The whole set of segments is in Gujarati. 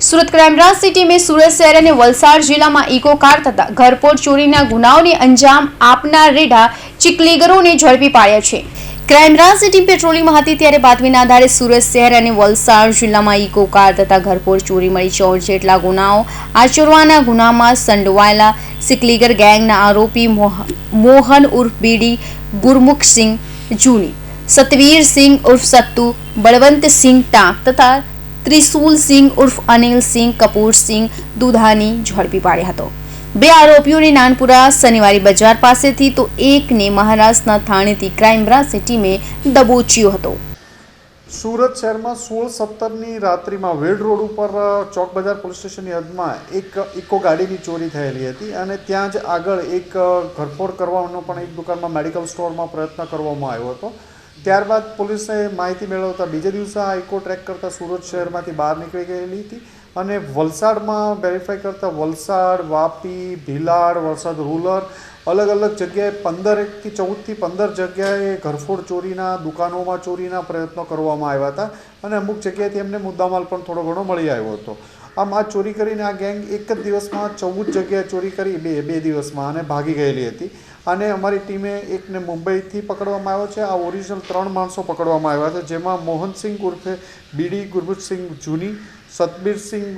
સુરત ક્રાઇમ બ્રાન્ચ ટીમે સુરત શહેર અને વલસાડ જિલ્લામાં ઇકો કાર તથા ઘરફોડ ચોરીના ગુનાઓને અંજામ આપનાર રેઢા ચીકલીગરોને ઝડપી પાડ્યા છે। ક્રાઇમ બ્રાન્ચ ટીમ પેટ્રોલિંગમાં હતી ત્યારે બાતમીના આધારે સુરત શહેર અને વલસાડ જિલ્લામાં ઇકો કાર તથા ઘરફોડ ચોરી મળી 14 જેટલા ગુનાઓ આચરવાના ગુનામાં સંડોવાયેલા ચીકલીગર ગેંગના આરોપી મોહન ઉર્ફ બીડી, ગુરમુખસિંહ જૂની, સતવીર સિંહ ઉર્ફ સત્તુ, બળવંત સિંહ ટાંક તથા ત્રિશુલ સિંહ ઉર્ફ અનિલ સિંહ કપૂર સિંહ દુધાની ઝડપી પાડ્યા હતો। બે આરોપીઓને નાનપુરા શનિવારી બજાર પાસેથી તો એકને મહારાષ્ટ્રના થાણેથી ક્રાઇમ બ્રાન્ચ ટીમે દબોચ્યો હતો। સુરત શહેરમાં 16-17ની રાત્રિમાં વેડ રોડ ઉપર ચોક બજાર પોલીસ સ્ટેશનની હદમાં એક ઇકો ગાડીની ચોરી થયેલી હતી અને ત્યાં જ આગળ એક ઘરફોડ કરવાનો પણ એક દુકાનમાં મેડિકલ સ્ટોરમાં પ્રયત્ન કરવામાં આવ્યો હતો। ત્યારબાદ પોલીસે માહિતી મેળવતા બીજે દિવસે આ ઇકો ટ્રેક કરતાં સુરત શહેરમાંથી બહાર નીકળી ગયેલી હતી અને વલસાડમાં વેરીફાઈ કરતાં વલસાડ, વાપી, ભીલાડ, વલસાડ રૂરલ અલગ અલગ જગ્યાએ 14 જગ્યાએ ઘરફોડ ચોરીના દુકાનોમાં ચોરીના પ્રયત્નો કરવામાં આવ્યા હતા અને અમુક જગ્યાએથી એમને મુદ્દામાલ પણ થોડો ઘણો મળી આવ્યો હતો। આમ આ ચોરી કરીને આ ગેંગ એક જ દિવસમાં 14 જગ્યાએ ચોરી કરી બે દિવસમાં અને ભાગી ગયેલી હતી અને અમારી ટીમે એકને મુંબઈથી પકડવામાં આવ્યો છે। આ ઓરિજિનલ 3 માણસો પકડવામાં આવ્યા છે, જેમાં મોહનસિંહ ઉર્ફે બીડી, ગુરબુજસિંહ જૂની, સતબીરસિંહ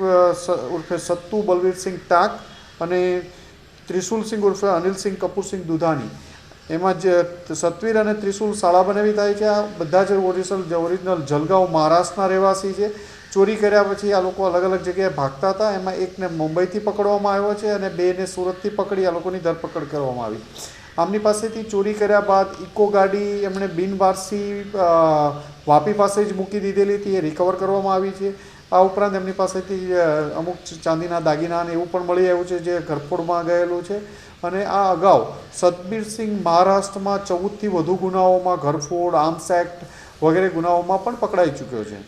ઉર્ફે સત્તુ, બલવીરસિંહ ટાંક અને ત્રિશુલસિંહ ઉર્ફે અનિલસિંહ કપૂરસિંહ દુધાની। એમાં જે સતવીર અને ત્રિશુલ શાળા બનાવી થાય છે। આ બધા જ ઓરિજિનલ જલગાંવ મહારાષ્ટ્રના રહેવાસી છે। ચોરી કર્યા પછી આ લોકો અલગ અલગ જગ્યાએ ભાગતા હતા। એમાં એકને મુંબઈથી પકડવામાં આવ્યો છે અને બેને સુરતથી પકડી આ લોકોની ધરપકડ કરવામાં આવી। આમની પાસેથી ચોરી કર્યા બાદ ઇકો ગાડી એમણે બિનવારસી વાપી પાસે જ મૂકી દીધેલી હતી, એ રિકવર કરવામાં આવી છે। આ ઉપરાંત એમની પાસેથી અમુક ચાંદીના દાગીના અને એવું પણ મળી આવ્યું છે જે ઘરફોડમાં ગયેલું છે અને આ અગાઉ સતબીરસિંહ મહારાષ્ટ્રમાં 14થી વધુ ગુનાઓમાં ઘરફોડ, આર્મ્સ એક્ટ વગેરે ગુનાઓમાં પણ પકડાઈ ચૂક્યો છે।